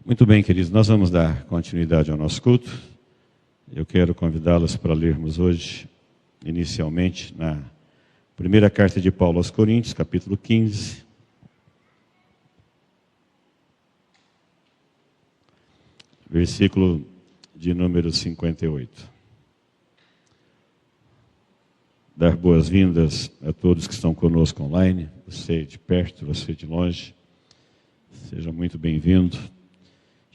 Muito bem, queridos, nós vamos dar continuidade ao nosso culto. Eu quero convidá-los para lermos hoje, inicialmente, na primeira carta de Paulo aos Coríntios, capítulo 15. Versículo de número 58. Dar boas-vindas a todos que estão conosco online, você de perto, você de longe. Seja muito bem-vindo.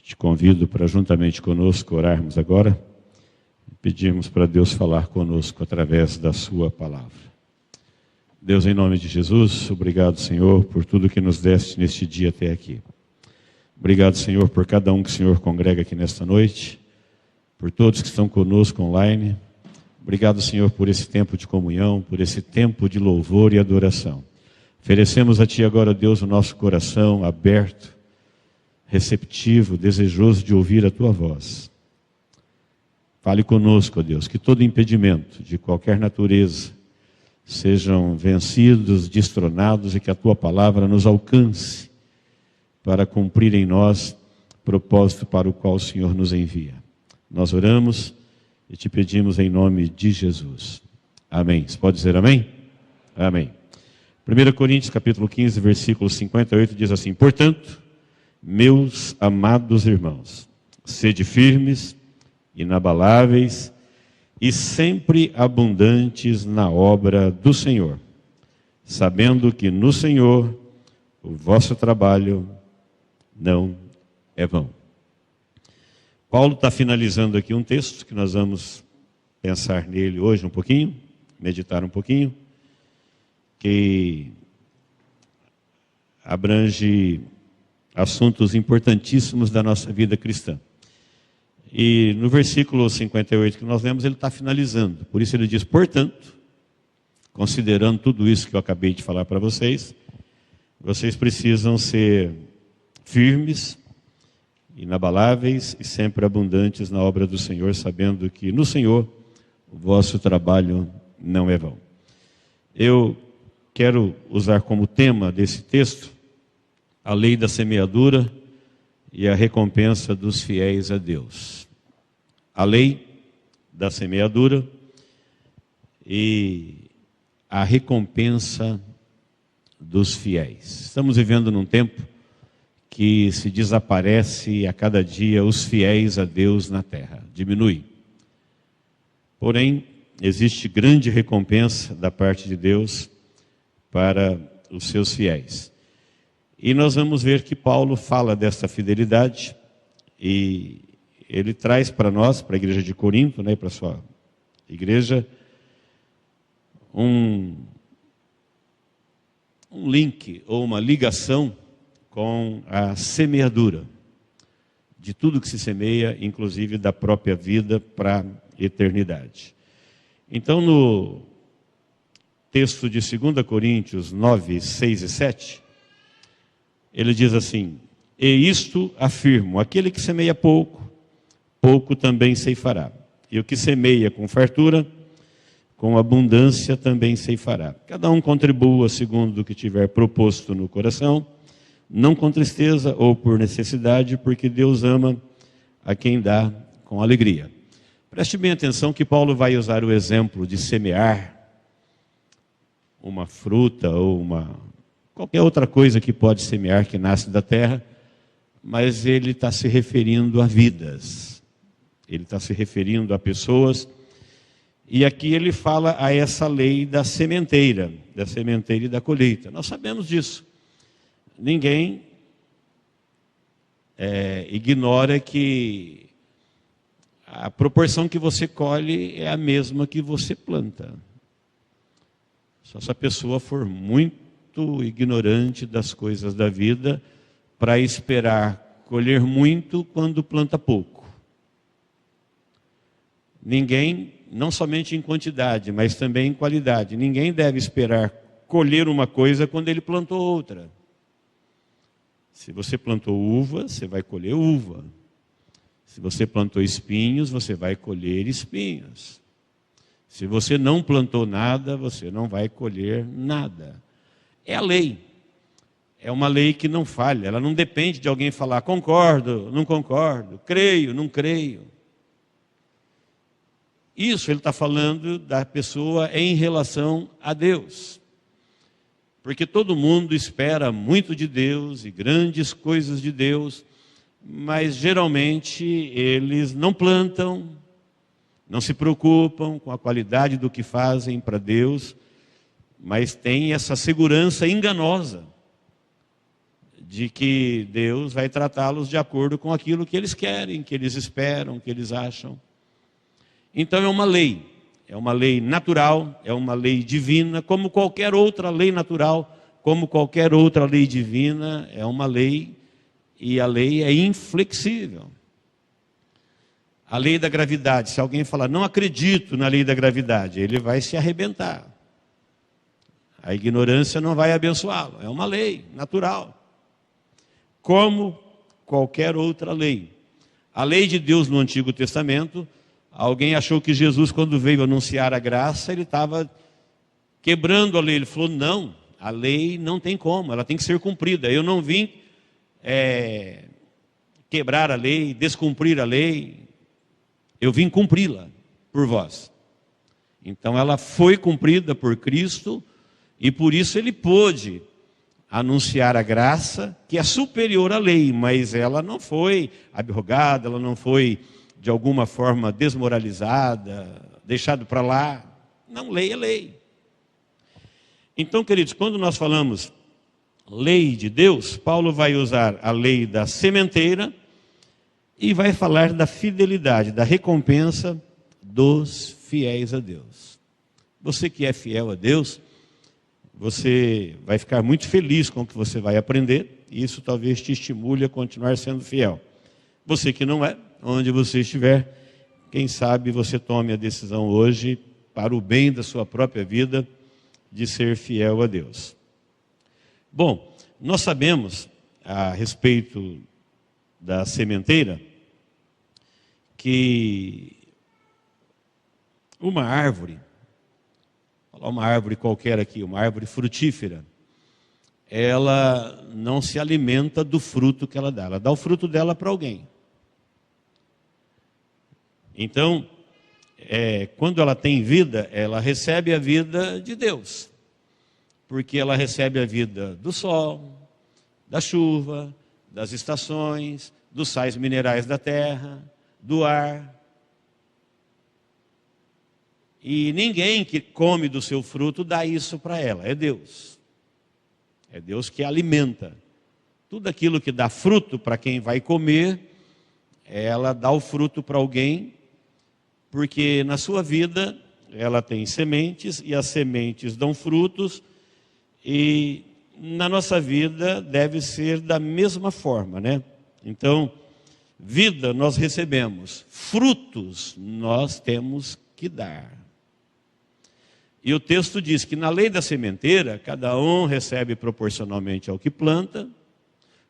Te convido para, juntamente conosco, orarmos agora e pedirmos para Deus falar conosco através da sua palavra. Deus, em nome de Jesus, obrigado, Senhor, por tudo que nos deste neste dia até aqui. Obrigado, Senhor, por cada um que o Senhor congrega aqui nesta noite, por todos que estão conosco online. Obrigado, Senhor, por esse tempo de comunhão, por esse tempo de louvor e adoração. Oferecemos a Ti agora, Deus, o nosso coração aberto, receptivo, desejoso de ouvir a Tua voz. Fale conosco, ó Deus, que todo impedimento de qualquer natureza sejam vencidos, destronados e que a Tua palavra nos alcance para cumprir em nós o propósito para o qual o Senhor nos envia. Nós oramos e Te pedimos em nome de Jesus. Amém. Você pode dizer amém? Amém. 1 Coríntios capítulo 15, versículo 58 diz assim: Portanto, meus amados irmãos, sede firmes, inabaláveis e sempre abundantes na obra do Senhor, sabendo que no Senhor o vosso trabalho não é vão. Paulo está finalizando aqui um texto que nós vamos pensar nele hoje um pouquinho, meditar um pouquinho, que abrange assuntos importantíssimos da nossa vida cristã. E no versículo 58 que nós lemos, ele está finalizando. Por isso ele diz: portanto, considerando tudo isso que eu acabei de falar para vocês, vocês precisam ser firmes, inabaláveis e sempre abundantes na obra do Senhor, sabendo que no Senhor o vosso trabalho não é vão. Eu quero usar como tema desse texto a lei da semeadura e a recompensa dos fiéis a Deus. A lei da semeadura e a recompensa dos fiéis. Estamos vivendo num tempo que se desaparece a cada dia os fiéis a Deus na terra. Diminui. Porém, existe grande recompensa da parte de Deus para os seus fiéis. E nós vamos ver que Paulo fala desta fidelidade e ele traz para nós, para a igreja de Corinto, né, para a sua igreja, um link ou uma ligação com a semeadura de tudo que se semeia, inclusive da própria vida para a eternidade. Então, no texto de 2 Coríntios 9, 6 e 7, ele diz assim: e isto afirmo, aquele que semeia pouco, pouco também ceifará. E o que semeia com fartura, com abundância também ceifará. Cada um contribua segundo o que tiver proposto no coração, não com tristeza ou por necessidade, porque Deus ama a quem dá com alegria. Preste bem atenção que Paulo vai usar o exemplo de semear uma fruta ou qualquer outra coisa que pode semear, que nasce da terra, mas ele está se referindo a vidas. Ele está se referindo a pessoas. E aqui ele fala a essa lei da sementeira e da colheita. Nós sabemos disso. Ninguém ignora que a proporção que você colhe é a mesma que você planta. Só se a pessoa for muito ignorante das coisas da vida para esperar colher muito quando planta pouco. Ninguém, não somente em quantidade, mas também em qualidade, ninguém deve esperar colher uma coisa quando ele plantou outra. Se você plantou uva, você vai colher uva. Se você plantou espinhos, você vai colher espinhos. Se você não plantou nada, você não vai colher nada. É a lei. é uma lei que não falha, ela não depende de alguém falar concordo, não concordo, creio, não creio. Isso ele está falando da pessoa em relação a Deus. Porque todo mundo espera muito de Deus e grandes coisas de Deus, mas geralmente eles não plantam, não se preocupam com a qualidade do que fazem para Deus, mas têm essa segurança enganosa de que Deus vai tratá-los de acordo com aquilo que eles querem, que eles esperam, que eles acham. Então é uma lei natural, é uma lei divina, como qualquer outra lei natural, como qualquer outra lei divina, é uma lei, e a lei é inflexível. A lei da gravidade, se alguém falar, não acredito na lei da gravidade, ele vai se arrebentar. A ignorância não vai abençoá-lo, é uma lei natural. Como qualquer outra lei. A lei de Deus no Antigo Testamento, alguém achou que Jesus, quando veio anunciar a graça, ele estava quebrando a lei. Ele falou, não, a lei não tem como, ela tem que ser cumprida. Eu não vim quebrar a lei, descumprir a lei, eu vim cumpri-la por vós. Então ela foi cumprida por Cristo, e por isso ele pôde anunciar a graça, que é superior à lei, mas ela não foi abrogada, ela não foi de alguma forma desmoralizada, deixado para lá. Não, lei é lei. Então, queridos, quando nós falamos lei de Deus, Paulo vai usar a lei da sementeira e vai falar da fidelidade, da recompensa dos fiéis a Deus. Você que é fiel a Deus, você vai ficar muito feliz com o que você vai aprender, e isso talvez te estimule a continuar sendo fiel. Você que não é, onde você estiver, quem sabe você tome a decisão hoje, para o bem da sua própria vida, de ser fiel a Deus. Bom, nós sabemos, a respeito da sementeira, que uma árvore qualquer aqui, uma árvore frutífera, ela não se alimenta do fruto que ela dá o fruto dela para alguém. Então, quando ela tem vida, ela recebe a vida de Deus, porque ela recebe a vida do sol, da chuva, das estações, dos sais minerais da terra, do ar. E ninguém que come do seu fruto dá isso para ela, é Deus. É Deus que alimenta. Tudo aquilo que dá fruto para quem vai comer, ela dá o fruto para alguém, porque na sua vida ela tem sementes, e as sementes dão frutos, e na nossa vida deve ser da mesma forma, né? Então, vida nós recebemos, frutos nós temos que dar. E o texto diz que na lei da sementeira, cada um recebe proporcionalmente ao que planta,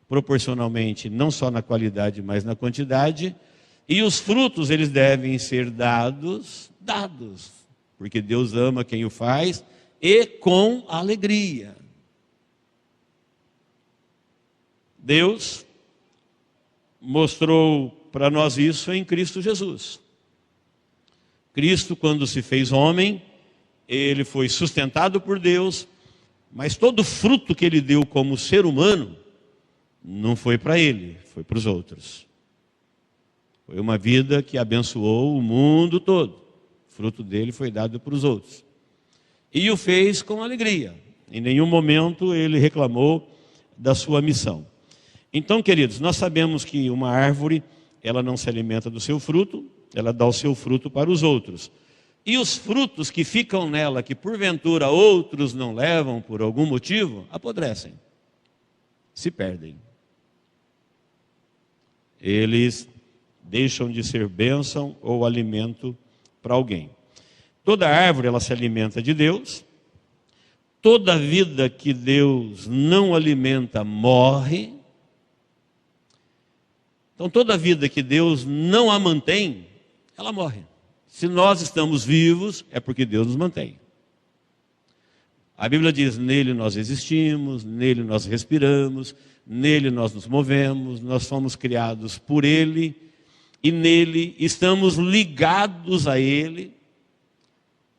proporcionalmente não só na qualidade, mas na quantidade, e os frutos eles devem ser dados, porque Deus ama quem o faz, e com alegria. Deus mostrou para nós isso em Cristo Jesus. Cristo, quando se fez homem, ele foi sustentado por Deus, mas todo o fruto que ele deu como ser humano, não foi para ele, foi para os outros. Foi uma vida que abençoou o mundo todo. O fruto dele foi dado para os outros. E o fez com alegria. Em nenhum momento ele reclamou da sua missão. Então, queridos, nós sabemos que uma árvore, ela não se alimenta do seu fruto, ela dá o seu fruto para os outros. E os frutos que ficam nela, que porventura outros não levam por algum motivo, apodrecem, se perdem. Eles deixam de ser bênção ou alimento para alguém. Toda árvore, ela se alimenta de Deus. Toda vida que Deus não alimenta, morre. Então, toda vida que Deus não a mantém, ela morre. Se nós estamos vivos, é porque Deus nos mantém. A Bíblia diz, nele nós existimos, nele nós respiramos, nele nós nos movemos, nós fomos criados por ele e nele estamos ligados a ele,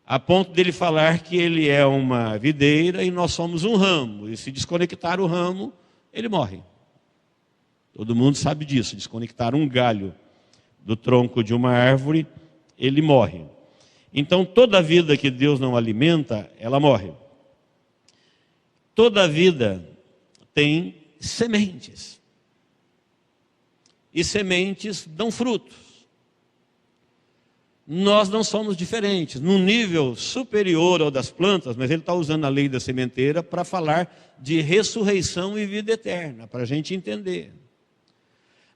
a ponto dele falar que ele é uma videira e nós somos um ramo, e se desconectar o ramo, ele morre. Todo mundo sabe disso, desconectar um galho do tronco de uma árvore, ele morre. Então toda vida que Deus não alimenta, ela morre. Toda vida tem sementes. E sementes dão frutos. Nós não somos diferentes, num nível superior ao das plantas, mas ele está usando a lei da sementeira para falar de ressurreição e vida eterna, para a gente entender.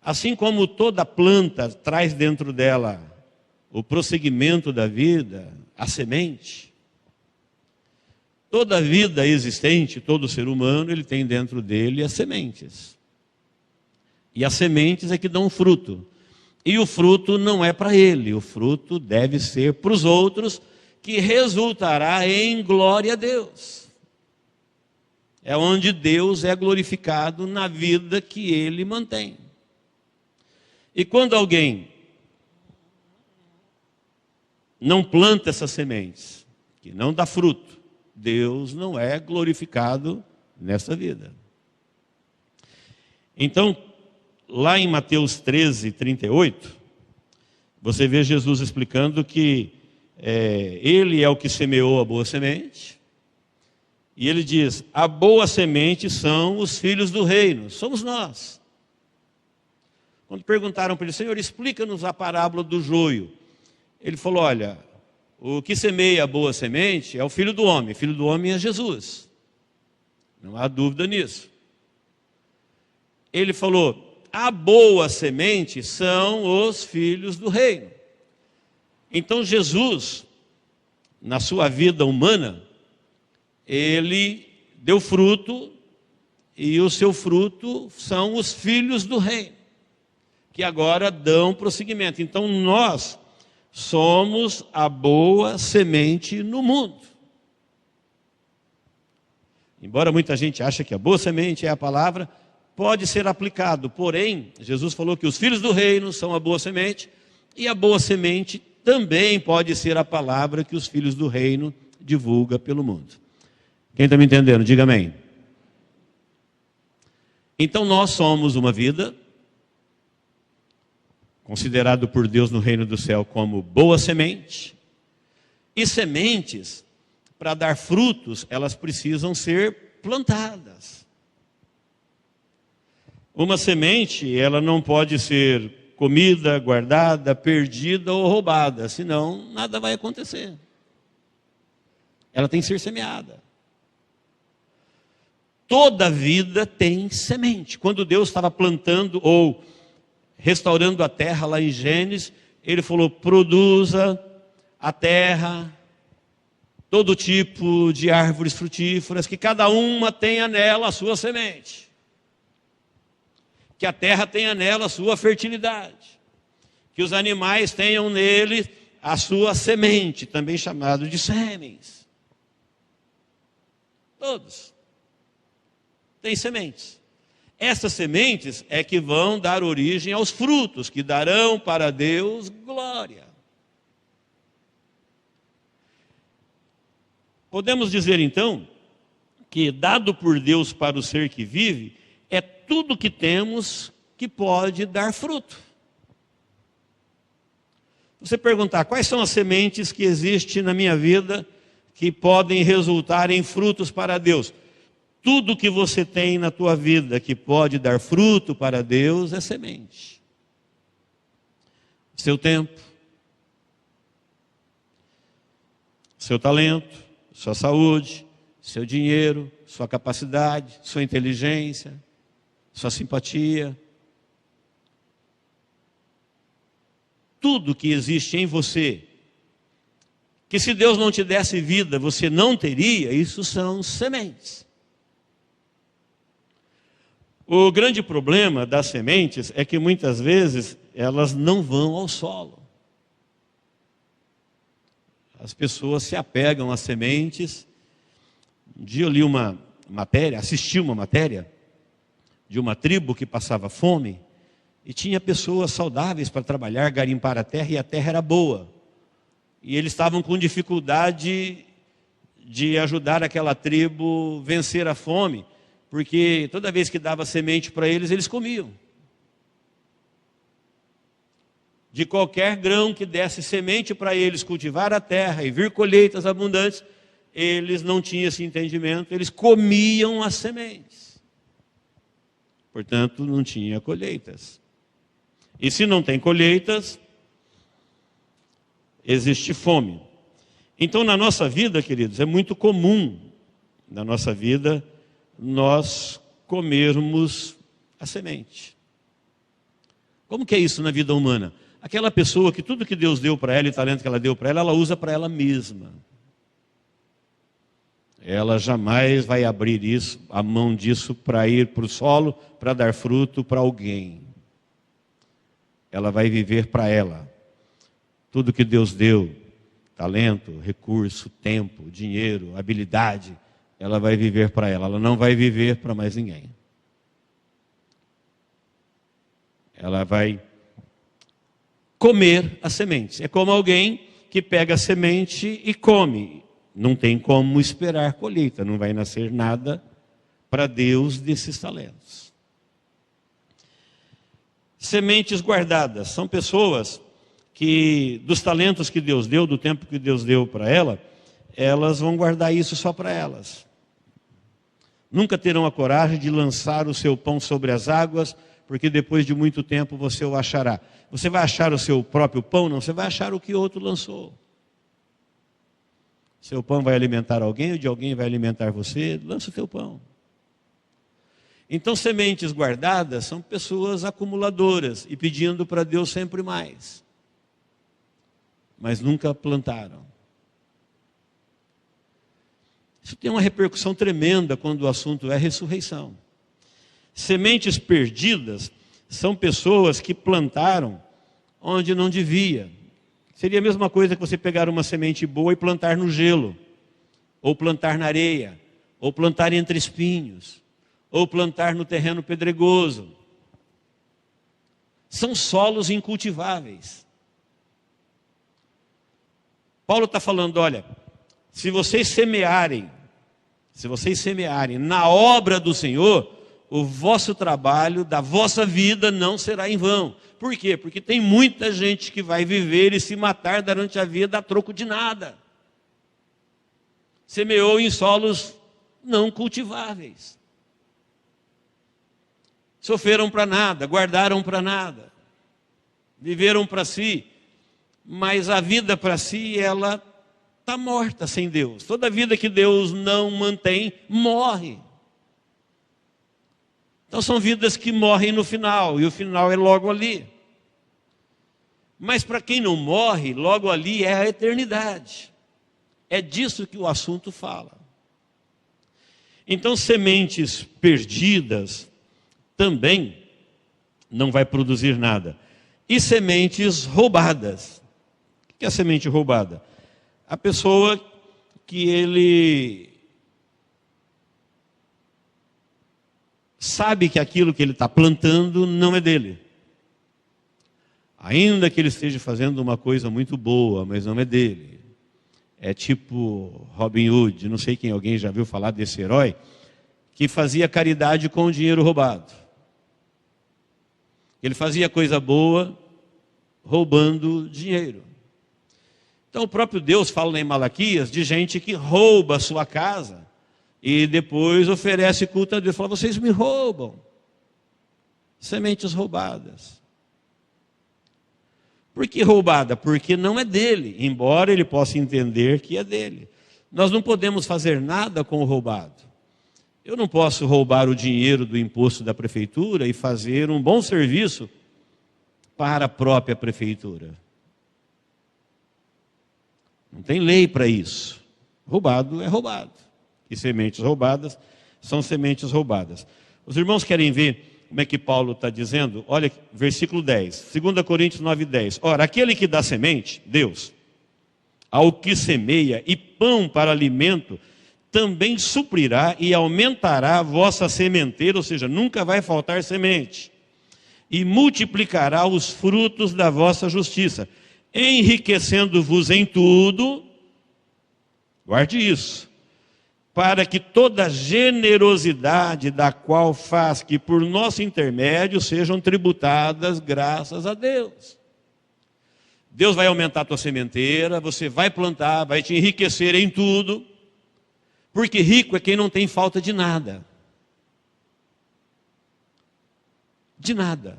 Assim como toda planta traz dentro dela o prosseguimento da vida, a semente, toda vida existente, todo ser humano, ele tem dentro dele as sementes. E as sementes é que dão fruto. E o fruto não é para ele, o fruto deve ser para os outros, que resultará em glória a Deus. É onde Deus é glorificado na vida que ele mantém. E quando alguém não planta essas sementes, que não dá fruto, Deus não é glorificado nessa vida. Então, lá em Mateus 13, 38, você vê Jesus explicando que ele é o que semeou a boa semente. E ele diz, a boa semente são os filhos do reino, somos nós. Quando perguntaram para ele, Senhor, explica-nos a parábola do joio. Ele falou, olha, o que semeia a boa semente é o Filho do Homem. O Filho do Homem é Jesus. Não há dúvida nisso. Ele falou, a boa semente são os filhos do reino. Então Jesus, na sua vida humana, ele deu fruto, e o seu fruto são os filhos do reino, que agora dão prosseguimento. Então nós somos a boa semente no mundo. Embora muita gente ache que a boa semente é a palavra, pode ser aplicado. Porém, Jesus falou que os filhos do reino são a boa semente, e a boa semente também pode ser a palavra que os filhos do reino divulgam pelo mundo. Quem está me entendendo? Diga amém. Então nós somos uma vida considerado por Deus no reino do céu como boa semente. E sementes, para dar frutos, elas precisam ser plantadas. Uma semente, ela não pode ser comida, guardada, perdida ou roubada, senão nada vai acontecer. Ela tem que ser semeada. Toda vida tem semente. Quando Deus estava plantando ou restaurando a terra lá em Gênesis, ele falou, produza a terra todo tipo de árvores frutíferas, que cada uma tenha nela a sua semente. Que a terra tenha nela a sua fertilidade. Que os animais tenham nele a sua semente, também chamado de sêmens. Todos têm sementes. Essas sementes é que vão dar origem aos frutos, que darão para Deus glória. Podemos dizer então, que dado por Deus para o ser que vive, é tudo que temos que pode dar fruto. Você perguntar, quais são as sementes que existem na minha vida, que podem resultar em frutos para Deus? Tudo que você tem na tua vida que pode dar fruto para Deus é semente. Seu tempo, seu talento, sua saúde, seu dinheiro, sua capacidade, sua inteligência, sua simpatia. Tudo que existe em você, que se Deus não te desse vida, você não teria, isso são sementes. O grande problema das sementes é que muitas vezes elas não vão ao solo. As pessoas se apegam às sementes, Um dia eu li uma matéria, assisti uma matéria de uma tribo que passava fome e tinha pessoas saudáveis para trabalhar, garimpar a terra, e a terra era boa. E eles estavam com dificuldade de ajudar aquela tribo a vencer a fome, porque toda vez que dava semente para eles, eles comiam. De qualquer grão que desse semente para eles cultivar a terra e vir colheitas abundantes, eles não tinham esse entendimento, eles comiam as sementes. Portanto, não tinha colheitas. E se não tem colheitas, existe fome. Então, na nossa vida, queridos, é muito comum, na nossa vida, nós comermos a semente. Como que é isso na vida humana? Aquela pessoa que tudo que Deus deu para ela e o talento que ela deu para ela usa para ela mesma. Ela jamais vai abrir isso, a mão disso para ir para o solo, para dar fruto para alguém. Ela vai viver para ela. Tudo que Deus deu, talento, recurso, tempo, dinheiro, habilidade, ela vai viver para ela. Ela não vai viver para mais ninguém. Ela vai comer as sementes. É como alguém que pega a semente e come. Não tem como esperar colheita, não vai nascer nada para Deus desses talentos. Sementes guardadas, são pessoas que, dos talentos que Deus deu, do tempo que Deus deu para ela, elas vão guardar isso só para elas. Nunca terão a coragem de lançar o seu pão sobre as águas, porque depois de muito tempo você o achará. Você vai achar o seu próprio pão? Não, você vai achar o que outro lançou. Seu pão vai alimentar alguém, ou de alguém vai alimentar você, lança o teu pão. Então, sementes guardadas são pessoas acumuladoras e pedindo para Deus sempre mais. Mas nunca plantaram. Isso tem uma repercussão tremenda quando o assunto é ressurreição. Sementes perdidas são pessoas que plantaram onde não devia. Seria a mesma coisa que você pegar uma semente boa e plantar no gelo, ou plantar na areia, ou plantar entre espinhos, ou plantar no terreno pedregoso. São solos incultiváveis. Paulo está falando, olha, se vocês semearem na obra do Senhor, o vosso trabalho da vossa vida não será em vão. Por quê? Porque tem muita gente que vai viver e se matar durante a vida a troco de nada. Semeou em solos não cultiváveis. Sofreram para nada, guardaram para nada. Viveram para si, mas a vida para si, ela está morta sem Deus. Toda vida que Deus não mantém, morre. Então são vidas que morrem no final, e o final é logo ali. Mas para quem não morre, logo ali é a eternidade. É disso que o assunto fala. Então, sementes perdidas também não vai produzir nada. E sementes roubadas. O que é a semente roubada? A pessoa que ele sabe que aquilo que ele está plantando não é dele. Ainda que ele esteja fazendo uma coisa muito boa, mas não é dele. É tipo Robin Hood, não sei quem, alguém já viu falar desse herói, que fazia caridade com o dinheiro roubado. Ele fazia coisa boa, roubando dinheiro. Então o próprio Deus fala em Malaquias de gente que rouba a sua casa e depois oferece culto a Deus. Fala, vocês me roubam. Sementes roubadas. Por que roubada? Porque não é dele, embora ele possa entender que é dele. Nós não podemos fazer nada com o roubado. Eu não posso roubar o dinheiro do imposto da prefeitura e fazer um bom serviço para a própria prefeitura. Não tem lei para isso. Roubado é roubado. E sementes roubadas são sementes roubadas. Os irmãos querem ver como é que Paulo está dizendo? Olha, versículo 10, 2 Coríntios 9:10. Ora, aquele que dá semente, Deus, ao que semeia, e pão para alimento, também suprirá e aumentará a vossa sementeira, ou seja, nunca vai faltar semente, e multiplicará os frutos da vossa justiça, enriquecendo-vos em tudo, guarde isso, para que toda generosidade da qual faz que por nosso intermédio sejam tributadas graças a Deus. Deus vai aumentar a tua sementeira, você vai plantar, vai te enriquecer em tudo, porque rico é quem não tem falta de nada. De nada.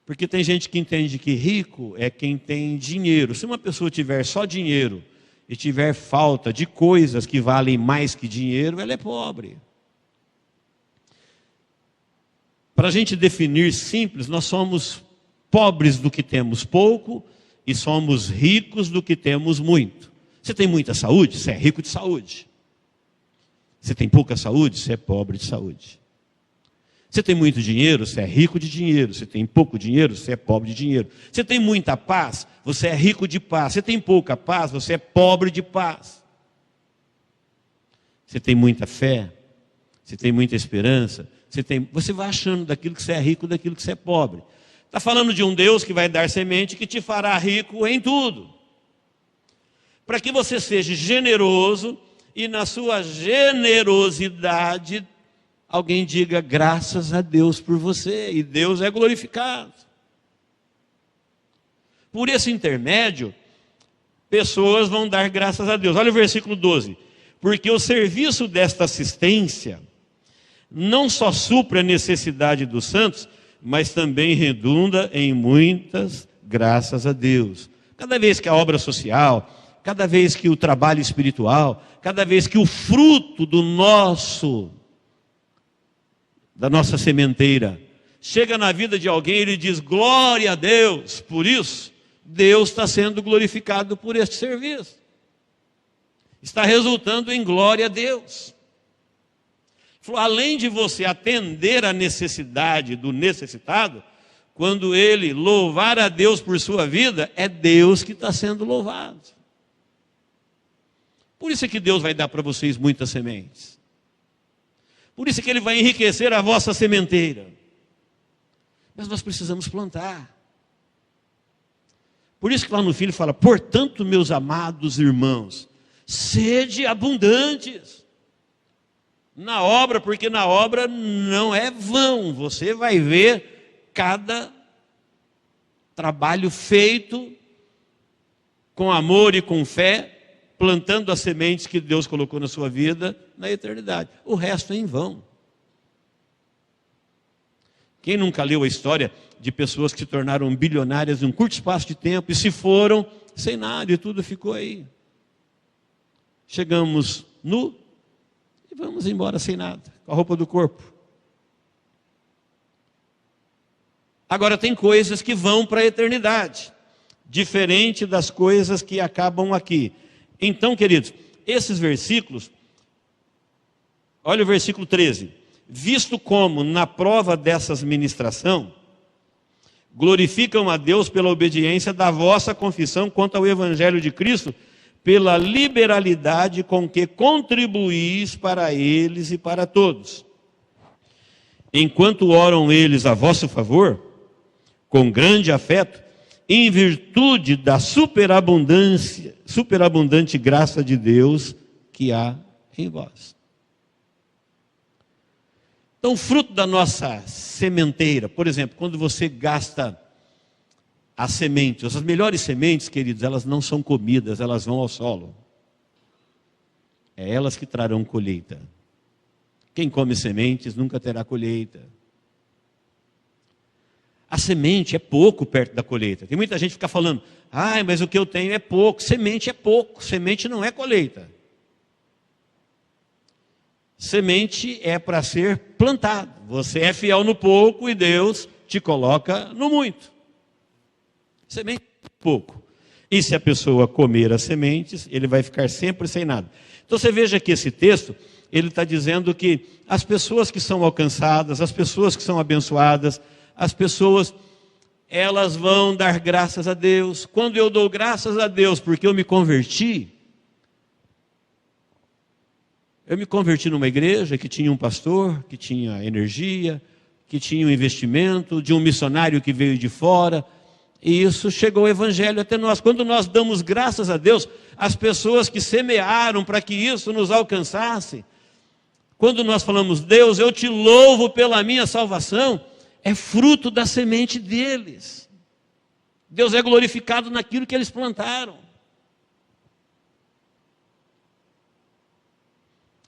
Porque tem gente que entende que rico é quem tem dinheiro. Se uma pessoa tiver só dinheiro e tiver falta de coisas que valem mais que dinheiro, ela é pobre. Para a gente definir simples, nós somos pobres do que temos pouco e somos ricos do que temos muito. Você tem muita saúde? Você é rico de saúde. Você tem pouca saúde? Você é pobre de saúde. Você tem muito dinheiro? Você é rico de dinheiro. Você tem pouco dinheiro? Você é pobre de dinheiro. Você tem muita paz? Você é rico de paz. Você tem pouca paz? Você é pobre de paz. Você tem muita fé? Você tem muita esperança? Você vai achando daquilo que você é rico, daquilo que você é pobre. Está falando de um Deus que vai dar semente, que te fará rico em tudo. Para que você seja generoso e na sua generosidade alguém diga graças a Deus por você, e Deus é glorificado. Por esse intermédio, pessoas vão dar graças a Deus. Olha o versículo 12. Porque o serviço desta assistência não só supre a necessidade dos santos, mas também redunda em muitas graças a Deus. Cada vez que a obra social, cada vez que o trabalho espiritual, cada vez que o fruto da nossa sementeira chega na vida de alguém, ele diz glória a Deus. Por isso, Deus está sendo glorificado por este serviço. Está resultando em glória a Deus. Além de você atender a necessidade do necessitado, quando ele louvar a Deus por sua vida, é Deus que está sendo louvado. Por isso é que Deus vai dar para vocês muitas sementes. Por isso é que Ele vai enriquecer a vossa sementeira. Mas nós precisamos plantar. Por isso que lá no fim ele fala, portanto, meus amados irmãos, sede abundantes na obra, porque na obra não é vão. Você vai ver cada trabalho feito com amor e com fé, plantando as sementes que Deus colocou na sua vida na eternidade. O resto é em vão. Quem nunca leu a história de pessoas que se tornaram bilionárias em um curto espaço de tempo e se foram sem nada e tudo ficou aí? Chegamos nu e vamos embora sem nada, com a roupa do corpo. Agora tem coisas que vão para a eternidade, diferente das coisas que acabam aqui. Então, queridos, esses versículos, olha o versículo 13. Visto como, na prova dessas ministração, glorificam a Deus pela obediência da vossa confissão quanto ao Evangelho de Cristo, pela liberalidade com que contribuís para eles e para todos. Enquanto oram eles a vosso favor, com grande afeto, em virtude da superabundante graça de Deus que há em vós. Então, o fruto da nossa sementeira, por exemplo, quando você gasta as sementes, as melhores sementes, queridos, elas não são comidas, elas vão ao solo. É elas que trarão colheita. Quem come sementes nunca terá colheita. A semente é pouco perto da colheita. Tem muita gente que fica falando, mas o que eu tenho é pouco. Semente é pouco, semente não é colheita. Semente é para ser plantado. Você é fiel no pouco e Deus te coloca no muito. Semente é pouco. E se a pessoa comer as sementes, ele vai ficar sempre sem nada. Então você veja que esse texto, ele está dizendo que as pessoas que são alcançadas, as pessoas que são abençoadas, as pessoas, elas vão dar graças a Deus. Quando eu dou graças a Deus porque eu me converti, Eu me converti numa igreja que tinha um pastor, que tinha energia, que tinha um investimento, de um missionário que veio de fora, e isso chegou o evangelho até nós. Quando nós damos graças a Deus, as pessoas que semearam para que isso nos alcançasse, quando nós falamos, Deus, eu te louvo pela minha salvação, é fruto da semente deles. Deus é glorificado naquilo que eles plantaram.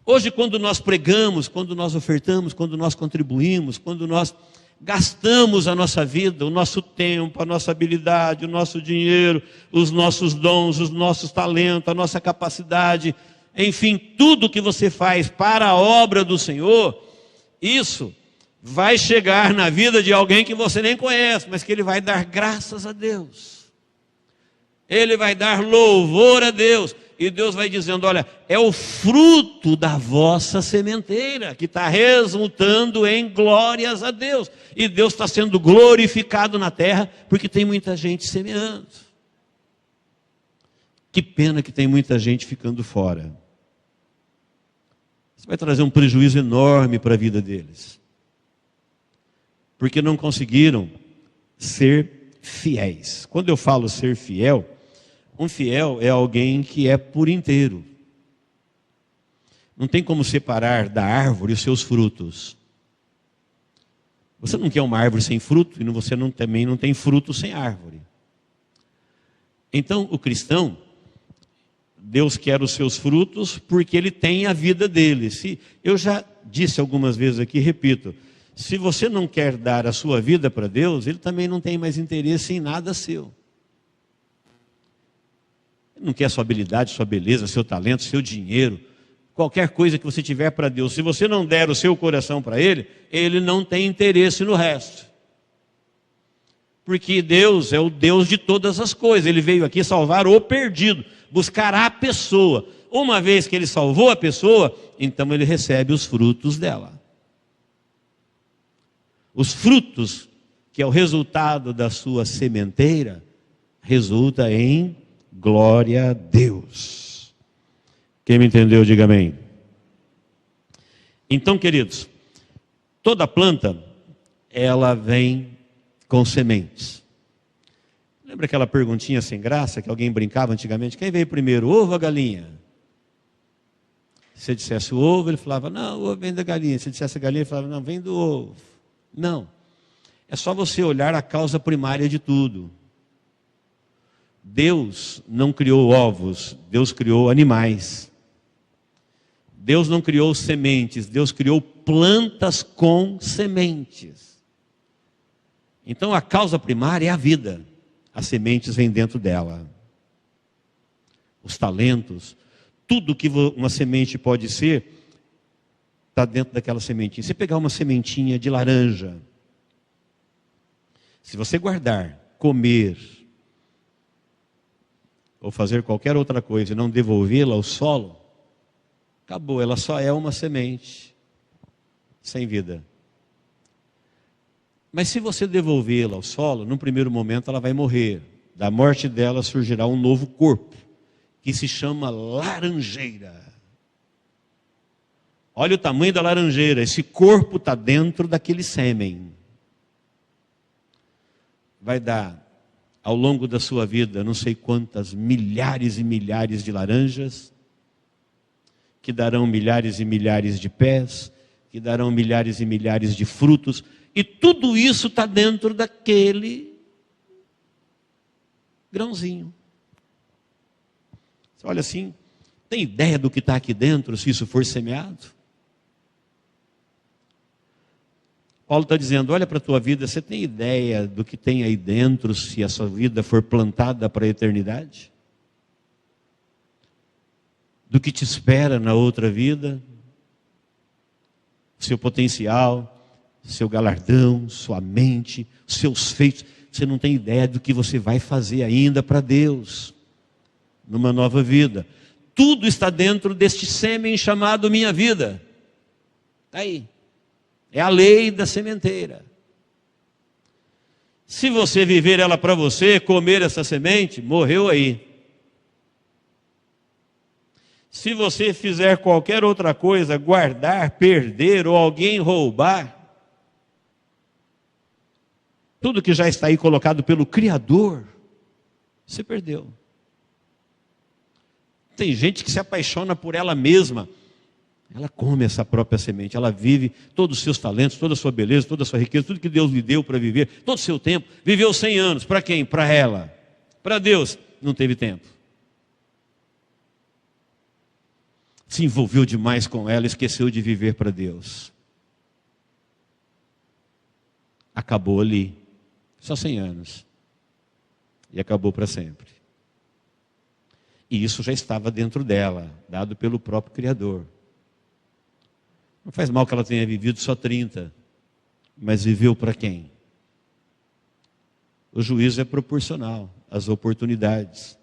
Hoje, quando nós pregamos, quando nós ofertamos, quando nós contribuímos, quando nós gastamos a nossa vida, o nosso tempo, a nossa habilidade, o nosso dinheiro, os nossos dons, os nossos talentos, a nossa capacidade, enfim, tudo que você faz para a obra do Senhor, isso vai chegar na vida de alguém que você nem conhece, mas que ele vai dar graças a Deus. Ele vai dar louvor a Deus. E Deus vai dizendo, olha, é o fruto da vossa sementeira, que está resultando em glórias a Deus. E Deus está sendo glorificado na terra, porque tem muita gente semeando. Que pena que tem muita gente ficando fora. Isso vai trazer um prejuízo enorme para a vida deles. Porque não conseguiram ser fiéis. Quando eu falo ser fiel, um fiel é alguém que é por inteiro. Não tem como separar da árvore os seus frutos. Você não quer uma árvore sem fruto, e você também não tem fruto sem árvore. Então, o cristão, Deus quer os seus frutos porque Ele tem a vida dele. Eu já disse algumas vezes aqui, repito, se você não quer dar a sua vida para Deus, Ele também não tem mais interesse em nada seu. Ele não quer sua habilidade, sua beleza, seu talento, seu dinheiro, qualquer coisa que você tiver para Deus. Se você não der o seu coração para Ele, Ele não tem interesse no resto. Porque Deus é o Deus de todas as coisas. Ele veio aqui salvar o perdido, buscar a pessoa. Uma vez que Ele salvou a pessoa, então Ele recebe os frutos dela. Os frutos, que é o resultado da sua sementeira, resulta em glória a Deus. Quem me entendeu, diga amém. Então, queridos, toda planta, ela vem com sementes. Lembra aquela perguntinha sem graça que alguém brincava antigamente? Quem veio primeiro, ovo ou a galinha? Se você dissesse o ovo, ele falava, não, o ovo vem da galinha. Se você dissesse a galinha, ele falava, não, vem do ovo. Não, é só você olhar a causa primária de tudo. Deus não criou ovos, Deus criou animais. Deus não criou sementes, Deus criou plantas com sementes. Então a causa primária é a vida, as sementes vêm dentro dela. Os talentos, tudo que uma semente pode ser, está dentro daquela sementinha. Se pegar uma sementinha de laranja, se você guardar, comer, ou fazer qualquer outra coisa e não devolvê-la ao solo, acabou, ela só é uma semente, sem vida. Mas se você devolvê-la ao solo, num primeiro momento ela vai morrer. Da morte dela surgirá um novo corpo, que se chama laranjeira. Olha o tamanho da laranjeira, esse corpo está dentro daquele sêmen. Vai dar, ao longo da sua vida, não sei quantas milhares e milhares de laranjas, que darão milhares e milhares de pés, que darão milhares e milhares de frutos, e tudo isso está dentro daquele grãozinho. Você olha assim, tem ideia do que está aqui dentro, se isso for semeado? Paulo está dizendo, olha para a tua vida, você tem ideia do que tem aí dentro, se a sua vida for plantada para a eternidade? Do que te espera na outra vida? Seu potencial, seu galardão, sua mente, seus feitos. Você não tem ideia do que você vai fazer ainda para Deus, numa nova vida. Tudo está dentro deste sêmen chamado minha vida. Está aí. É a lei da sementeira. Se você viver ela para você, comer essa semente, morreu aí. Se você fizer qualquer outra coisa, guardar, perder ou alguém roubar, tudo que já está aí colocado pelo Criador, você perdeu. Tem gente que se apaixona por ela mesma. Ela come essa própria semente, ela vive todos os seus talentos, toda a sua beleza, toda a sua riqueza, tudo que Deus lhe deu para viver, todo o seu tempo. Viveu 100 anos, para quem? Para ela. Para Deus, não teve tempo. Se envolveu demais com ela, esqueceu de viver para Deus. Acabou ali, só 100 anos. E acabou para sempre. E isso já estava dentro dela, dado pelo próprio Criador. Não faz mal que ela tenha vivido só 30, mas viveu para quem? O juízo é proporcional às oportunidades.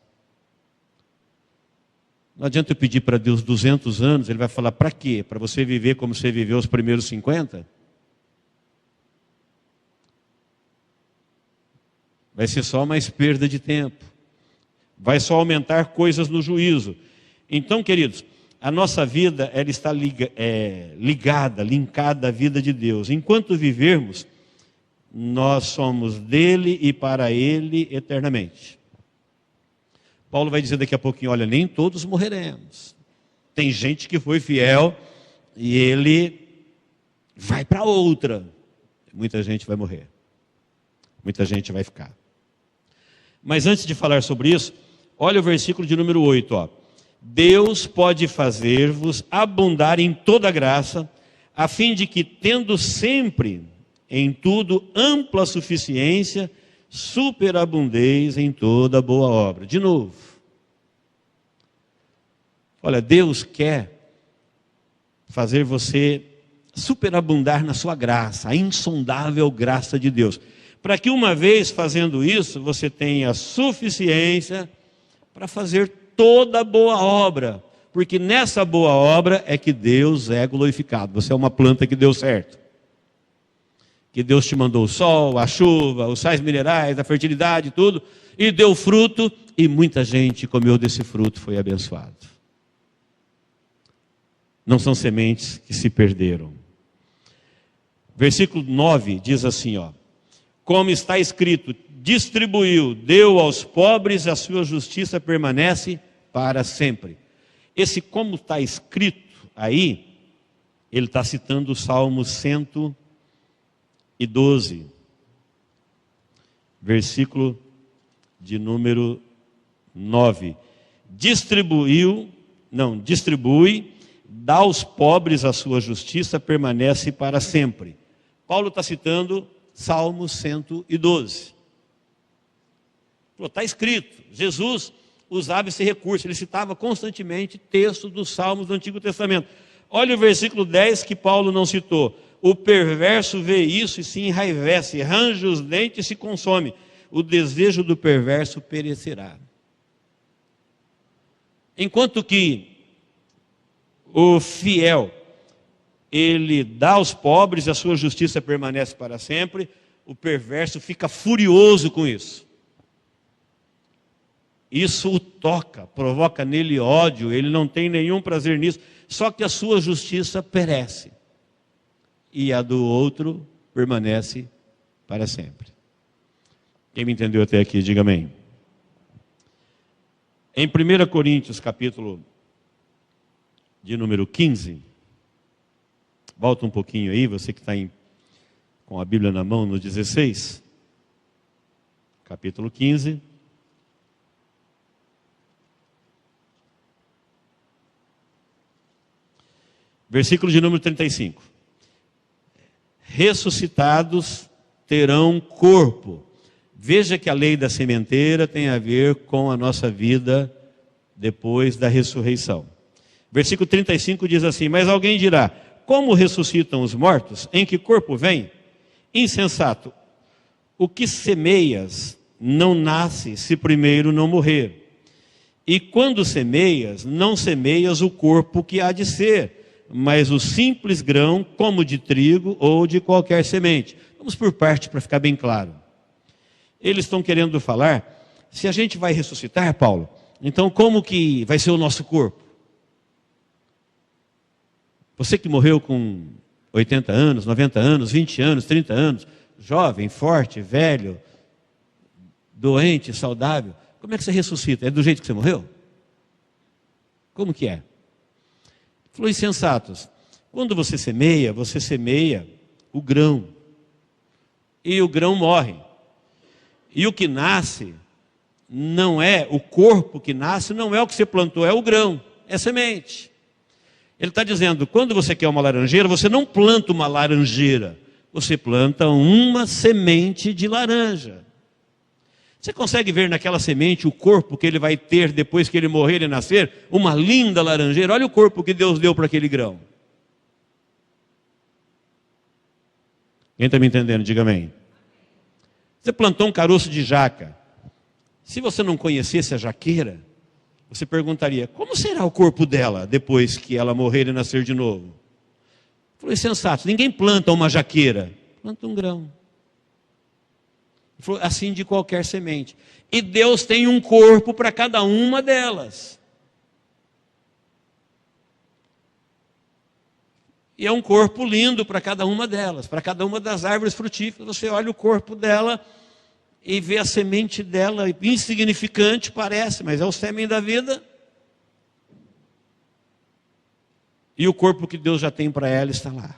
Não adianta eu pedir para Deus 200 anos, Ele vai falar, para quê? Para você viver como você viveu os primeiros 50? Vai ser só mais perda de tempo. Vai só aumentar coisas no juízo. Então, queridos, a nossa vida ela está linkada à vida de Deus. Enquanto vivermos, nós somos dele e para ele eternamente. Paulo vai dizer daqui a pouquinho, olha, nem todos morreremos. Tem gente que foi fiel e ele vai para outra. Muita gente vai morrer. Muita gente vai ficar. Mas antes de falar sobre isso, olha o versículo de número 8, ó. Deus pode fazer-vos abundar em toda graça, a fim de que, tendo sempre em tudo ampla suficiência, superabundeis em toda boa obra. De novo. Olha, Deus quer fazer você superabundar na sua graça, a insondável graça de Deus. Para que uma vez fazendo isso, você tenha suficiência para fazer toda boa obra. Porque nessa boa obra é que Deus é glorificado. Você é uma planta que deu certo. Que Deus te mandou o sol, a chuva, os sais minerais, a fertilidade, tudo. E deu fruto, e muita gente comeu desse fruto, foi abençoado. Não são sementes que se perderam. Versículo 9 diz assim, ó. Como está escrito, distribuiu, deu aos pobres, a sua justiça permanece para sempre. Esse como está escrito aí, ele está citando o Salmo 112, versículo de número 9. Distribui, dá aos pobres a sua justiça, permanece para sempre. Paulo está citando Salmo 112. Está escrito, Jesus usava esse recurso, ele citava constantemente textos dos Salmos do Antigo Testamento. Olha o versículo 10 que Paulo não citou. O perverso vê isso e se enraivece, range os dentes e se consome. O desejo do perverso perecerá. Enquanto que o fiel, ele dá aos pobres e a sua justiça permanece para sempre, o perverso fica furioso com isso. Isso o toca, provoca nele ódio, ele não tem nenhum prazer nisso, só que a sua justiça perece. E a do outro permanece para sempre. Quem me entendeu até aqui, diga amém. Em 1 Coríntios, capítulo de número 15, volta um pouquinho aí, você que está com a Bíblia na mão, no 16, capítulo 15. Versículo de número 35. Ressuscitados terão corpo. Veja que a lei da sementeira tem a ver com a nossa vida depois da ressurreição. Versículo 35 diz assim, mas alguém dirá, como ressuscitam os mortos? Em que corpo vem? Insensato, o que semeias não nasce se primeiro não morrer. E quando semeias, não semeias o corpo que há de ser, mas o simples grão, como de trigo ou de qualquer semente. Vamos por parte para ficar bem claro. Eles estão querendo falar, se a gente vai ressuscitar, Paulo, então como que vai ser o nosso corpo? Você que morreu com 80 anos, 90 anos, 20 anos, 30 anos, jovem, forte, velho, doente, saudável, como é que você ressuscita? É do jeito que você morreu? Como que é? Falou, insensatos, quando você semeia o grão. E o grão morre. E o que nasce, não é o corpo que nasce, não é o que você plantou, é o grão, é semente. Ele está dizendo, quando você quer uma laranjeira, você não planta uma laranjeira, você planta uma semente de laranja. Você consegue ver naquela semente o corpo que ele vai ter depois que ele morrer e nascer? Uma linda laranjeira. Olha o corpo que Deus deu para aquele grão. Quem está me entendendo? Diga amém. Você plantou um caroço de jaca. Se você não conhecesse a jaqueira, você perguntaria, como será o corpo dela depois que ela morrer e nascer de novo? Falou, insensato, ninguém planta uma jaqueira, planta um grão. Falou, assim de qualquer semente. E Deus tem um corpo para cada uma delas. E é um corpo lindo para cada uma delas, para cada uma das árvores frutíferas. Você olha o corpo dela e vê a semente dela, insignificante parece, mas é o sêmen da vida. E o corpo que Deus já tem para ela está lá.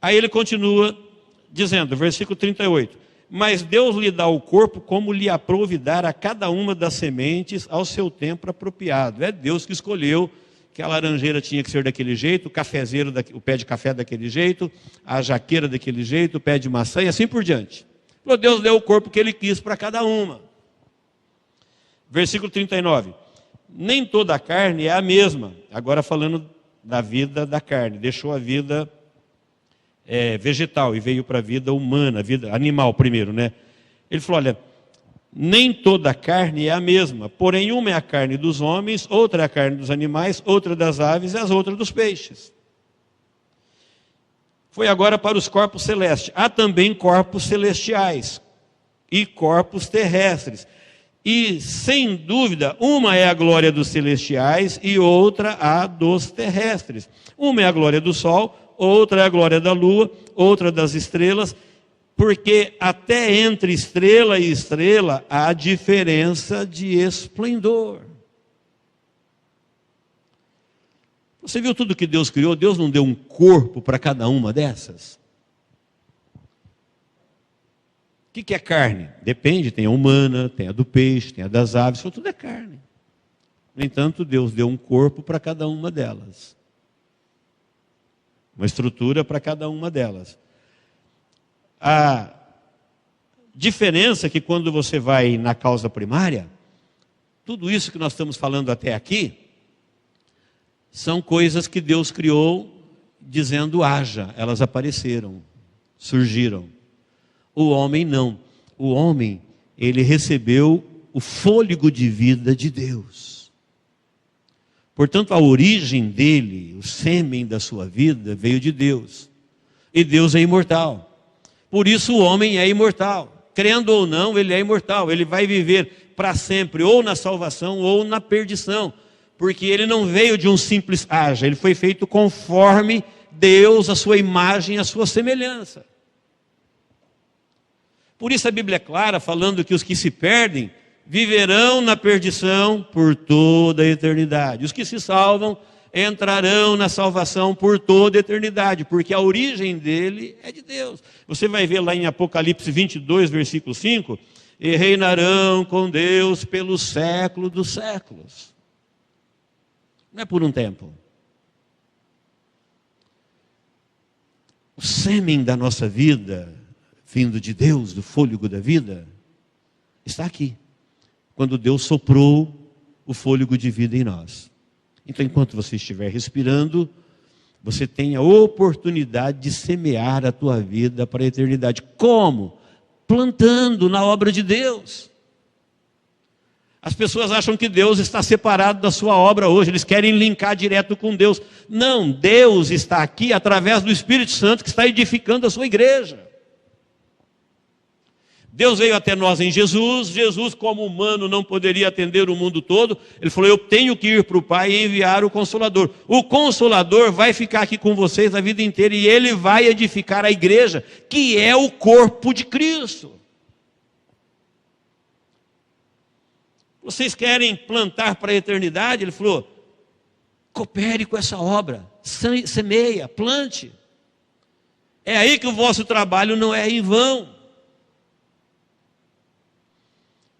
Aí ele continua dizendo, versículo 38, mas Deus lhe dá o corpo como lhe aprouve dar a cada uma das sementes ao seu tempo apropriado. É Deus que escolheu que a laranjeira tinha que ser daquele jeito, o cafezeiro, o pé de café daquele jeito, a jaqueira daquele jeito, o pé de maçã e assim por diante. Deus deu o corpo que ele quis para cada uma. Versículo 39. Nem toda a carne é a mesma. Agora falando da vida da carne. Deixou a vida vegetal e veio para a vida humana, a vida animal primeiro, né? Ele falou, olha, nem toda a carne é a mesma. Porém, uma é a carne dos homens, outra é a carne dos animais, outra das aves e as outras dos peixes. Foi agora para os corpos celestes. Há também corpos celestiais e corpos terrestres. E, sem dúvida, uma é a glória dos celestiais e outra a dos terrestres. Uma é a glória do sol, outra é a glória da lua, outra das estrelas, porque até entre estrela e estrela há diferença de esplendor. Você viu tudo que Deus criou? Deus não deu um corpo para cada uma dessas? O que é carne? Depende, tem a humana, tem a do peixe, tem a das aves, isso tudo é carne. No entanto, Deus deu um corpo para cada uma delas. Uma estrutura para cada uma delas. A diferença é que quando você vai na causa primária, tudo isso que nós estamos falando até aqui, são coisas que Deus criou dizendo haja, elas apareceram, surgiram. O homem não. O homem, ele recebeu o fôlego de vida de Deus. Portanto, a origem dele, o sêmen da sua vida, veio de Deus. E Deus é imortal. Por isso o homem é imortal. Crendo ou não, ele é imortal. Ele vai viver para sempre, ou na salvação, ou na perdição. Porque ele não veio de um simples haja. Ele foi feito conforme Deus, a sua imagem, a sua semelhança. Por isso a Bíblia é clara, falando que os que se perdem viverão na perdição por toda a eternidade. Os que se salvam entrarão na salvação por toda a eternidade, porque a origem dele é de Deus. Você vai ver lá em Apocalipse 22, versículo 5, e reinarão com Deus pelos séculos dos séculos. Não é por um tempo. O sêmen da nossa vida, vindo de Deus, do fôlego da vida, está aqui. Quando Deus soprou o fôlego de vida em nós. Então, enquanto você estiver respirando, você tem a oportunidade de semear a tua vida para a eternidade. Como? Plantando na obra de Deus. As pessoas acham que Deus está separado da sua obra hoje. Eles querem linkar direto com Deus. Não, Deus está aqui através do Espírito Santo que está edificando a sua igreja. Deus veio até nós em Jesus. Jesus, como humano, não poderia atender o mundo todo. Ele falou: eu tenho que ir para o Pai e enviar o Consolador. O Consolador vai ficar aqui com vocês a vida inteira e ele vai edificar a igreja, que é o corpo de Cristo. Vocês querem plantar para a eternidade? Ele falou: coopere com essa obra, semeia, plante. É aí que o vosso trabalho não é em vão.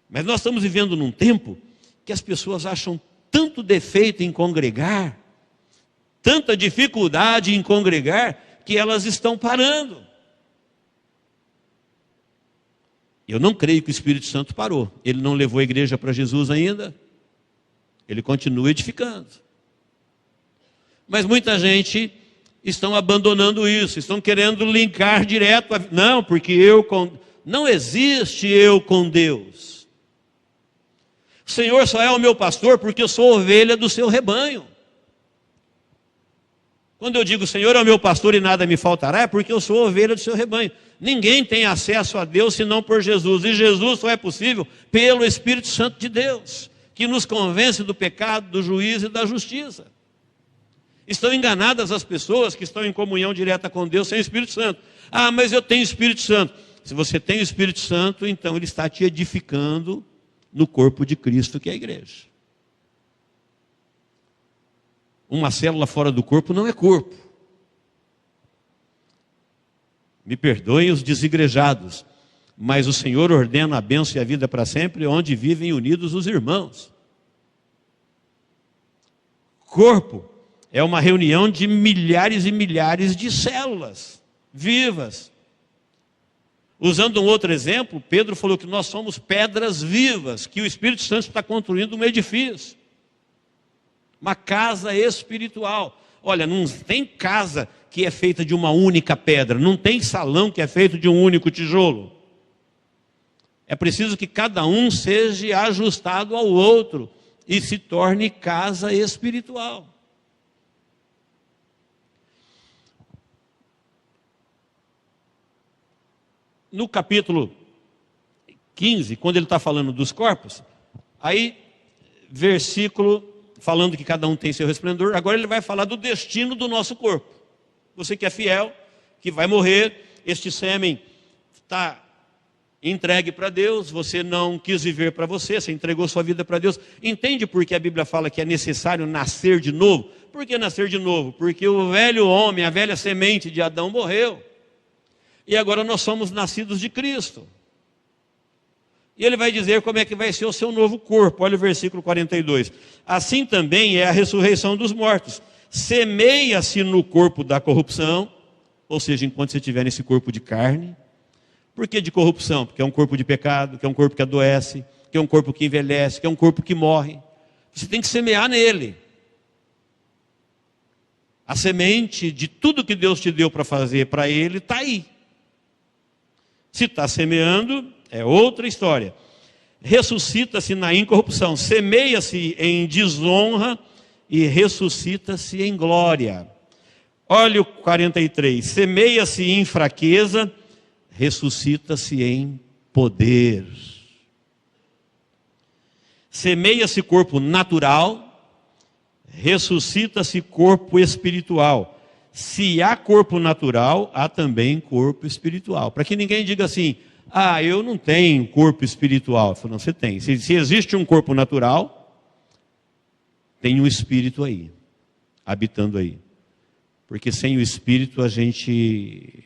Mas nós estamos vivendo num tempo que as pessoas acham tanto defeito em congregar, tanta dificuldade em congregar, que elas estão parando. Eu não creio que o Espírito Santo parou. Ele não levou a igreja para Jesus ainda. Ele continua edificando. Mas muita gente estão abandonando isso, estão querendo linkar direto. Não, porque não existe eu com Deus. O Senhor só é o meu pastor porque eu sou ovelha do seu rebanho. Quando eu digo Senhor é o meu pastor e nada me faltará, é porque eu sou ovelha do seu rebanho. Ninguém tem acesso a Deus senão por Jesus. E Jesus só é possível pelo Espírito Santo de Deus, que nos convence do pecado, do juízo e da justiça. Estão enganadas as pessoas que estão em comunhão direta com Deus sem o Espírito Santo. Ah, mas eu tenho o Espírito Santo. Se você tem o Espírito Santo, então ele está te edificando no corpo de Cristo, que é a igreja. Uma célula fora do corpo não é corpo. Me perdoem os desigrejados, mas o Senhor ordena a bênção e a vida para sempre, onde vivem unidos os irmãos. Corpo é uma reunião de milhares e milhares de células vivas. Usando um outro exemplo, Pedro falou que nós somos pedras vivas, que o Espírito Santo está construindo um edifício, uma casa espiritual. Olha, não tem casa que é feita de uma única pedra, não tem salão que é feito de um único tijolo. É preciso que cada um seja ajustado ao outro e se torne casa espiritual. No capítulo 15, quando ele está falando dos corpos, aí, versículo falando que cada um tem seu resplendor, agora ele vai falar do destino do nosso corpo. Você que é fiel, que vai morrer, este sêmen está entregue para Deus, você não quis viver para você entregou sua vida para Deus. Entende por que a Bíblia fala que é necessário nascer de novo? Por que nascer de novo? Porque o velho homem, a velha semente de Adão morreu. E agora nós somos nascidos de Cristo. E ele vai dizer como é que vai ser o seu novo corpo. Olha o versículo 42. Assim também é a ressurreição dos mortos. Semeia-se no corpo da corrupção, ou seja, enquanto você estiver nesse corpo de carne. Por que de corrupção? Porque é um corpo de pecado, que é um corpo que adoece, que é um corpo que envelhece, que é um corpo que morre. Você tem que semear nele. A semente de tudo que Deus te deu para fazer para ele está aí. Se está semeando, é outra história. Ressuscita-se na incorrupção, semeia-se em desonra e ressuscita-se em glória. Olha o 43, semeia-se em fraqueza, ressuscita-se em poder. Semeia-se corpo natural, ressuscita-se corpo espiritual. Se há corpo natural, há também corpo espiritual. Para que ninguém diga assim, ah, eu não tenho corpo espiritual. Eu falo, não, você tem. Se existe um corpo natural, tem um espírito aí, habitando aí. Porque sem o espírito a gente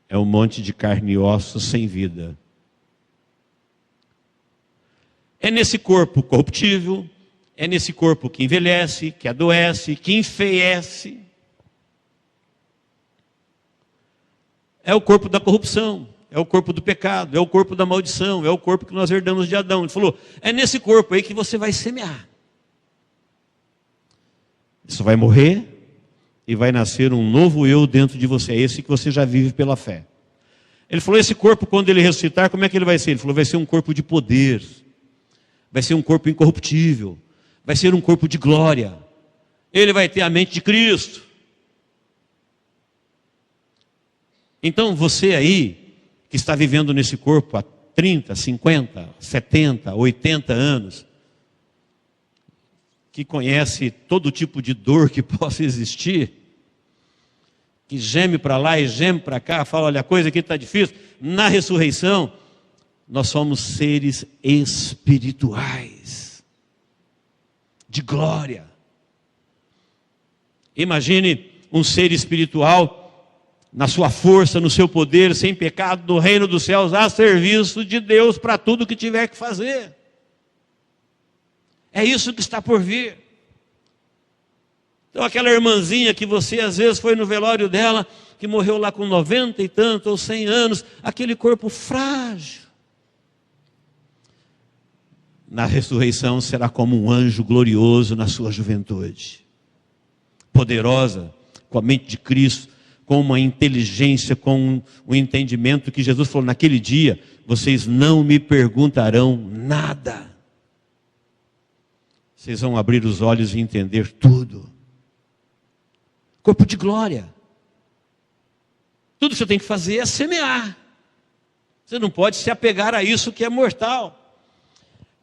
é um monte de carne e ossos sem vida. É nesse corpo corruptível, é nesse corpo que envelhece, que adoece, que enfeiece. É o corpo da corrupção, é o corpo do pecado, é o corpo da maldição, é o corpo que nós herdamos de Adão. Ele falou, é nesse corpo aí que você vai semear. Isso vai morrer e vai nascer um novo eu dentro de você. É esse que você já vive pela fé. Ele falou, esse corpo quando ele ressuscitar, como é que ele vai ser? Ele falou, vai ser um corpo de poder, vai ser um corpo incorruptível, vai ser um corpo de glória. Ele vai ter a mente de Cristo. Então você aí, que está vivendo nesse corpo há 30, 50, 70, 80 anos, que conhece todo tipo de dor que possa existir, que geme para lá e geme para cá, fala, olha, a coisa aqui está difícil. Na ressurreição, nós somos seres espirituais, de glória. Imagine um ser espiritual, na sua força, no seu poder, sem pecado, no reino dos céus, a serviço de Deus para tudo que tiver que fazer. É isso que está por vir. Então aquela irmãzinha que você às vezes foi no velório dela, que morreu lá com 90 e tanto, ou 100 anos, aquele corpo frágil. Na ressurreição será como um anjo glorioso na sua juventude. Poderosa, com a mente de Cristo, com uma inteligência, com um entendimento que Jesus falou, naquele dia, vocês não me perguntarão nada. Vocês vão abrir os olhos e entender tudo. Corpo de glória. Tudo que você tem que fazer é semear. Você não pode se apegar a isso que é mortal.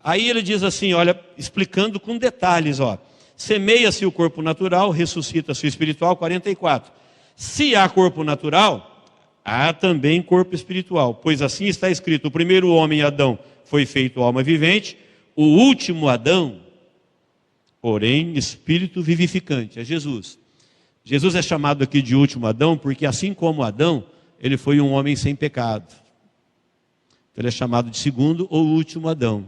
Aí ele diz assim, olha, explicando com detalhes, ó. Semeia-se o corpo natural, ressuscita-se o espiritual, 44. Se há corpo natural, há também corpo espiritual. Pois assim está escrito, o primeiro homem, Adão, foi feito alma vivente, o último Adão, porém, espírito vivificante, é Jesus. Jesus é chamado aqui de último Adão, porque assim como Adão, ele foi um homem sem pecado. Ele é chamado de segundo ou último Adão.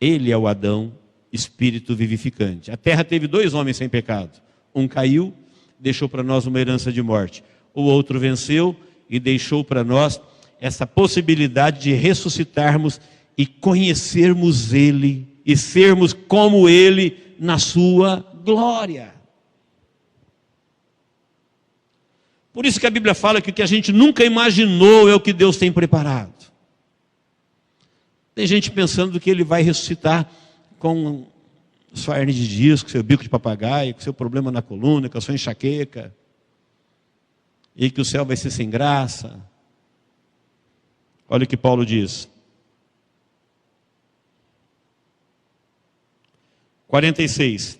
Ele é o Adão, espírito vivificante. A terra teve 2 homens sem pecado. Um caiu, deixou para nós uma herança de morte. O outro venceu e deixou para nós essa possibilidade de ressuscitarmos e conhecermos Ele e sermos como Ele na sua glória. Por isso que a Bíblia fala que o que a gente nunca imaginou é o que Deus tem preparado. Tem gente pensando que Ele vai ressuscitar com sua hernia de disco, seu bico de papagaio, com seu problema na coluna, com a sua enxaqueca, e que o céu vai ser sem graça. Olha o que Paulo diz. 46.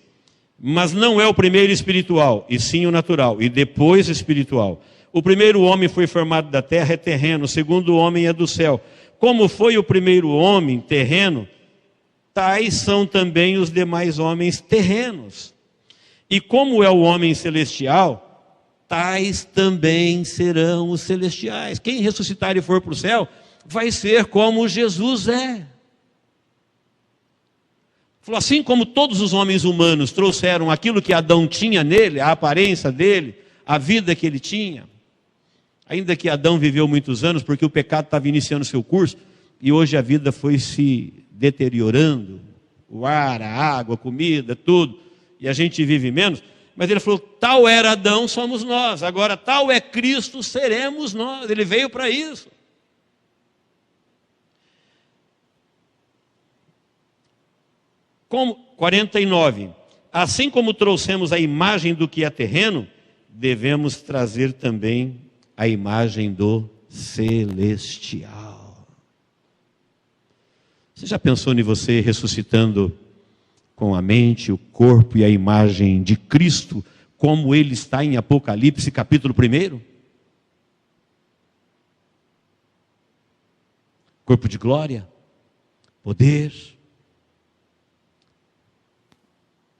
Mas não é o primeiro espiritual, e sim o natural, e depois espiritual. O primeiro homem foi formado da terra, é terreno, o segundo homem é do céu. Como foi o primeiro homem terreno, tais são também os demais homens terrenos. E como é o homem celestial, tais também serão os celestiais. Quem ressuscitar e for para o céu, vai ser como Jesus é. Falou, assim como todos os homens humanos trouxeram aquilo que Adão tinha nele, a aparência dele, a vida que ele tinha, ainda que Adão viveu muitos anos, porque o pecado estava iniciando seu curso, e hoje a vida foi se deteriorando, o ar, a água, a comida, tudo, e a gente vive menos, mas ele falou, tal era Adão, somos nós, agora tal é Cristo, seremos nós, ele veio para isso. Como 49, assim como trouxemos a imagem do que é terreno, devemos trazer também a imagem do celestial. Você já pensou em você ressuscitando com a mente, o corpo e a imagem de Cristo, como ele está em Apocalipse capítulo 1? Corpo de glória, poder.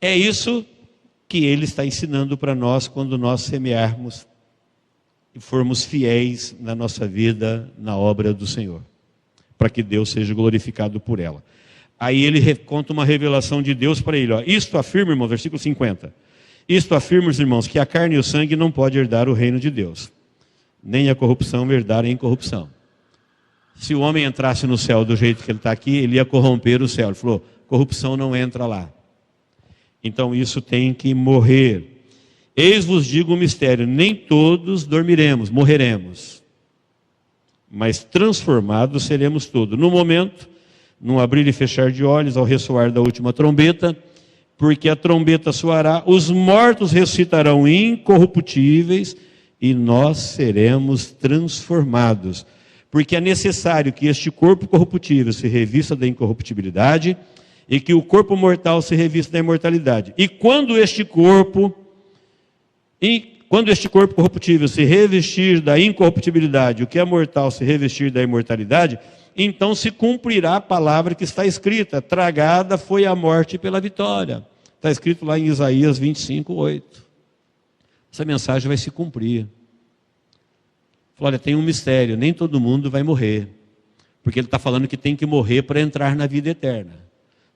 É isso que ele está ensinando para nós quando nós semearmos e formos fiéis na nossa vida, na obra do Senhor, para que Deus seja glorificado por ela. Aí ele conta uma revelação de Deus para ele. Ó. Isto afirma, irmão, versículo 50. Isto afirma, irmãos, que a carne e o sangue não pode herdar o reino de Deus, nem a corrupção herdar a incorrupção. Se o homem entrasse no céu do jeito que ele está aqui, ele ia corromper o céu. Ele falou, corrupção não entra lá. Então isso tem que morrer. Eis vos digo um mistério, nem todos dormiremos, morreremos, mas transformados seremos todos. No momento, num abrir e fechar de olhos, ao ressoar da última trombeta, porque a trombeta soará, os mortos ressuscitarão incorruptíveis, e nós seremos transformados. Porque é necessário que este corpo corruptível se revista da incorruptibilidade e que o corpo mortal se revista da imortalidade. E quando este corpo corruptível se revestir da incorruptibilidade, o que é mortal se revestir da imortalidade, então se cumprirá a palavra que está escrita: tragada foi a morte pela vitória. Está escrito lá em Isaías 25:8. Essa mensagem vai se cumprir. Olha, tem um mistério, nem todo mundo vai morrer, porque ele está falando que tem que morrer para entrar na vida eterna.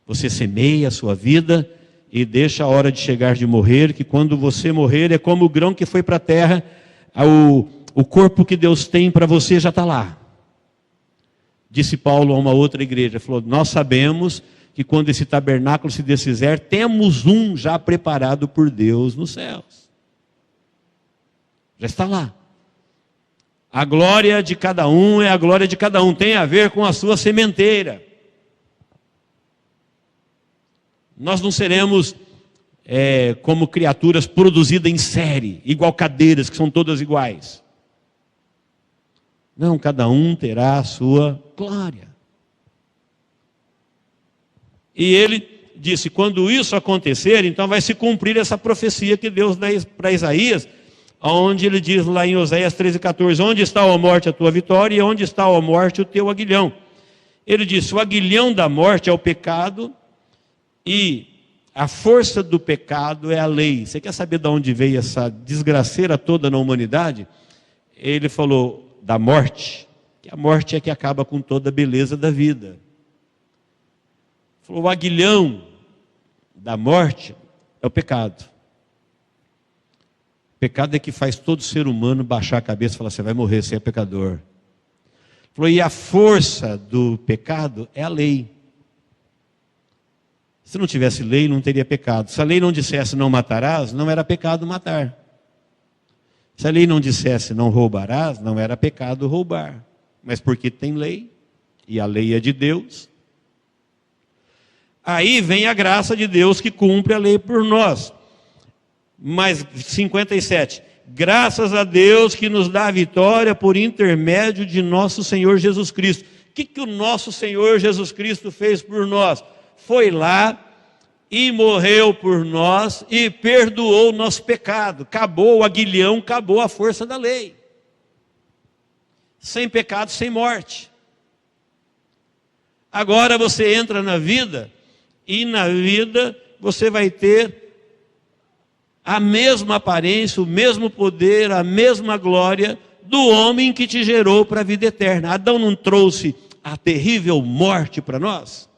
Você semeia a sua vida e deixa a hora de chegar de morrer, que quando você morrer é como o grão que foi para a terra, o corpo que Deus tem para você já está lá. Disse Paulo a uma outra igreja, falou: nós sabemos que quando esse tabernáculo se desfizer, temos um já preparado por Deus nos céus. Já está lá. A glória de cada um é a glória de cada um, tem a ver com a sua sementeira. Nós não seremos como criaturas produzidas em série, igual cadeiras que são todas iguais. Não, cada um terá a sua glória. E ele disse: quando isso acontecer, então vai se cumprir essa profecia que Deus dá para Isaías, onde ele diz lá em Oséias 13:14, onde está, ó morte, a tua vitória, e onde está, ó morte, o teu aguilhão? Ele disse: o aguilhão da morte é o pecado, e a força do pecado é a lei. Você quer saber de onde veio essa desgraceira toda na humanidade? Ele falou da morte, que a morte é que acaba com toda a beleza da vida. Falou: o aguilhão da morte é o pecado. O pecado é que faz todo ser humano baixar a cabeça e falar: você vai morrer, você é pecador. Falou: e a força do pecado é a lei. Se não tivesse lei, não teria pecado. Se a lei não dissesse não matarás, não era pecado matar. Se a lei não dissesse não roubarás, não era pecado roubar. Mas porque tem lei, e a lei é de Deus, aí vem a graça de Deus que cumpre a lei por nós. Mas 57, graças a Deus que nos dá a vitória por intermédio de nosso Senhor Jesus Cristo. O que o nosso Senhor Jesus Cristo fez por nós? Foi lá e morreu por nós e perdoou o nosso pecado. Acabou o aguilhão, acabou a força da lei. Sem pecado, sem morte. Agora você entra na vida, e na vida você vai ter a mesma aparência, o mesmo poder, a mesma glória do homem que te gerou para a vida eterna. Adão não trouxe a terrível morte para nós?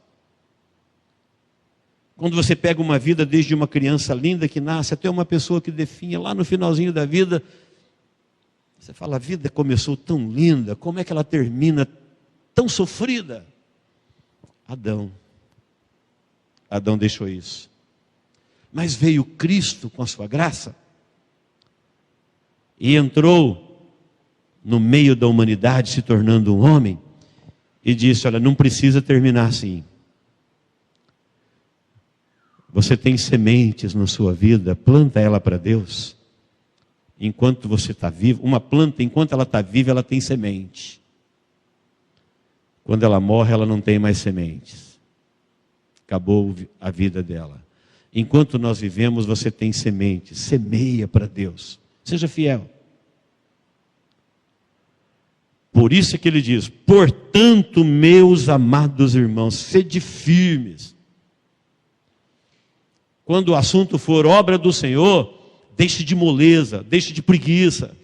Quando você pega uma vida desde uma criança linda que nasce até uma pessoa que definha lá no finalzinho da vida, você fala: a vida começou tão linda, como é que ela termina tão sofrida? Adão deixou isso. Mas veio Cristo com a sua graça e entrou no meio da humanidade, se tornando um homem, e disse: olha, não precisa terminar assim. Você tem sementes na sua vida, planta ela para Deus. Enquanto você está vivo, uma planta, enquanto ela está viva, ela tem semente. Quando ela morre, ela não tem mais sementes. Acabou a vida dela. Enquanto nós vivemos, você tem sementes. Semeia para Deus. Seja fiel. Por isso é que ele diz: portanto, meus amados irmãos, sede firmes. Quando o assunto for obra do Senhor, deixe de moleza, deixe de preguiça,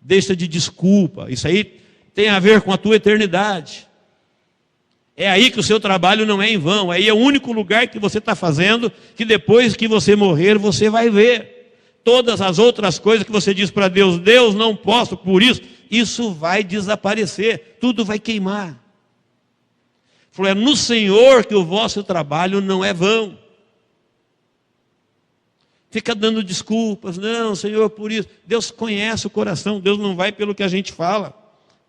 deixe de desculpa. Isso aí tem a ver com a tua eternidade. É aí que o seu trabalho não é em vão. Aí é o único lugar que você está fazendo, que depois que você morrer, você vai ver. Todas as outras coisas que você diz para Deus: Deus, não posso por isso, isso vai desaparecer, tudo vai queimar. Falou: é no Senhor que o vosso trabalho não é vão. Fica dando desculpas: não, Senhor, por isso. Deus conhece o coração, Deus não vai pelo que a gente fala.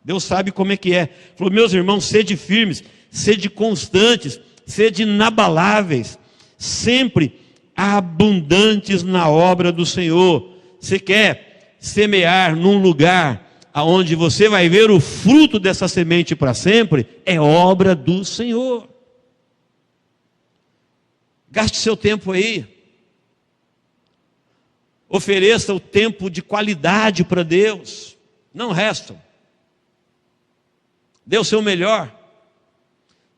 Deus sabe como é que é. Falou: meus irmãos, sede firmes, sede constantes, sede inabaláveis, sempre abundantes na obra do Senhor, você quer semear num lugar onde você vai ver o fruto dessa semente para sempre, é obra do Senhor. Gaste seu tempo aí. Ofereça o tempo de qualidade para Deus. Não restam. Dê o seu melhor.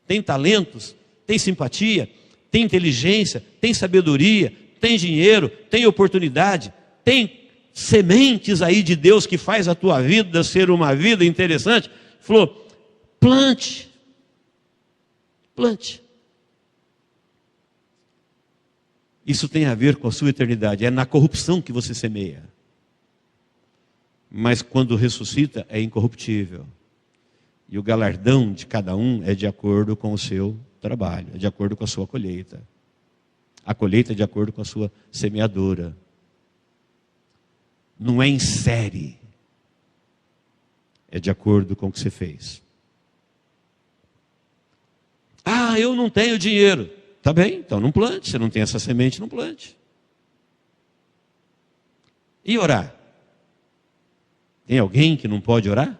Tem talentos, tem simpatia, tem inteligência, tem sabedoria, tem dinheiro, tem oportunidade, tem sementes aí de Deus que faz a tua vida ser uma vida interessante. Falou, plante. Plante. Isso tem a ver com a sua eternidade. É na corrupção que você semeia. Mas quando ressuscita, é incorruptível. E o galardão de cada um é de acordo com o seu trabalho, é de acordo com a sua colheita. A colheita é de acordo com a sua semeadura. Não é em série. É de acordo com o que você fez. Ah, eu não tenho dinheiro. Tá bem, então não plante. Você não tem essa semente, não plante. E orar? Tem alguém que não pode orar?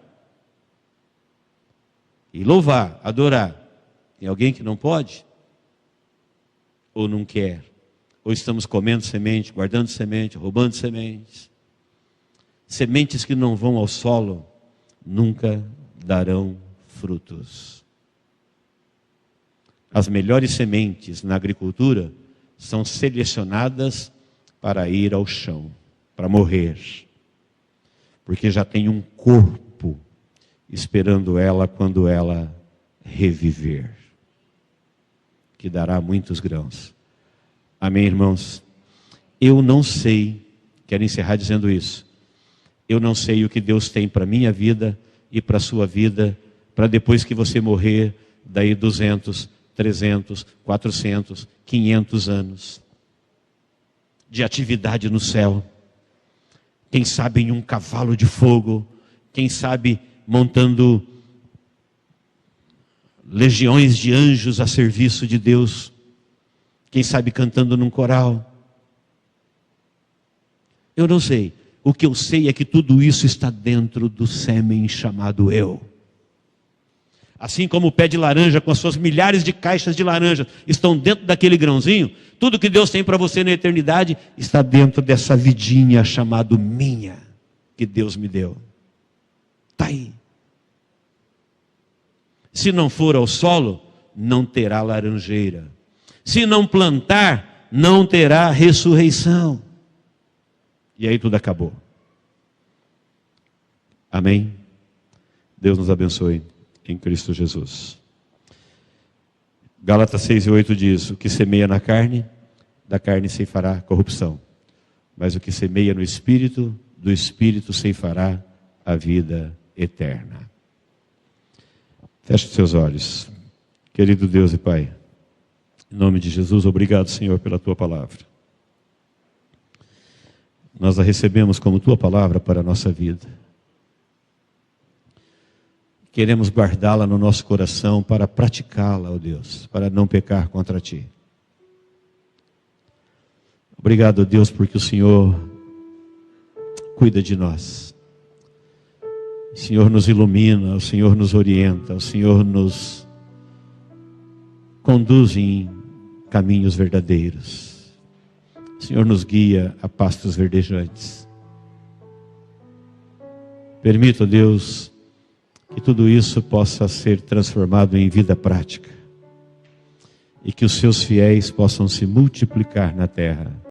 E louvar, adorar? Tem alguém que não pode? Ou não quer? Ou estamos comendo semente, guardando semente, roubando sementes? Sementes que não vão ao solo nunca darão frutos. As melhores sementes na agricultura são selecionadas para ir ao chão, para morrer. Porque já tem um corpo esperando ela quando ela reviver, que dará muitos grãos. Amém, irmãos? Eu não sei, quero encerrar dizendo isso, eu não sei o que Deus tem para a minha vida e para a sua vida, para depois que você morrer, daí 200, 300, 400, 500 anos de atividade no céu. Quem sabe em um cavalo de fogo, quem sabe montando legiões de anjos a serviço de Deus, quem sabe cantando num coral. Eu não sei. O que eu sei é que tudo isso está dentro do sêmen chamado eu. Assim como o pé de laranja com as suas milhares de caixas de laranja estão dentro daquele grãozinho, tudo que Deus tem para você na eternidade está dentro dessa vidinha chamada minha, que Deus me deu. Está aí. Se não for ao solo, não terá laranjeira. Se não plantar, não terá ressurreição. E aí tudo acabou. Amém? Deus nos abençoe em Cristo Jesus. Gálatas 6:8 diz: o que semeia na carne, da carne ceifará corrupção. Mas o que semeia no Espírito, do Espírito ceifará a vida eterna. Feche os seus olhos. Querido Deus e Pai, em nome de Jesus, obrigado, Senhor, pela Tua palavra. Nós a recebemos como Tua palavra para a nossa vida. Queremos guardá-la no nosso coração para praticá-la, ó Deus, para não pecar contra Ti. Obrigado, Deus, porque o Senhor cuida de nós. O Senhor nos ilumina, o Senhor nos orienta, o Senhor nos conduz em caminhos verdadeiros. O Senhor nos guia a pastos verdejantes. Permita, Deus, que tudo isso possa ser transformado em vida prática e que os seus fiéis possam se multiplicar na terra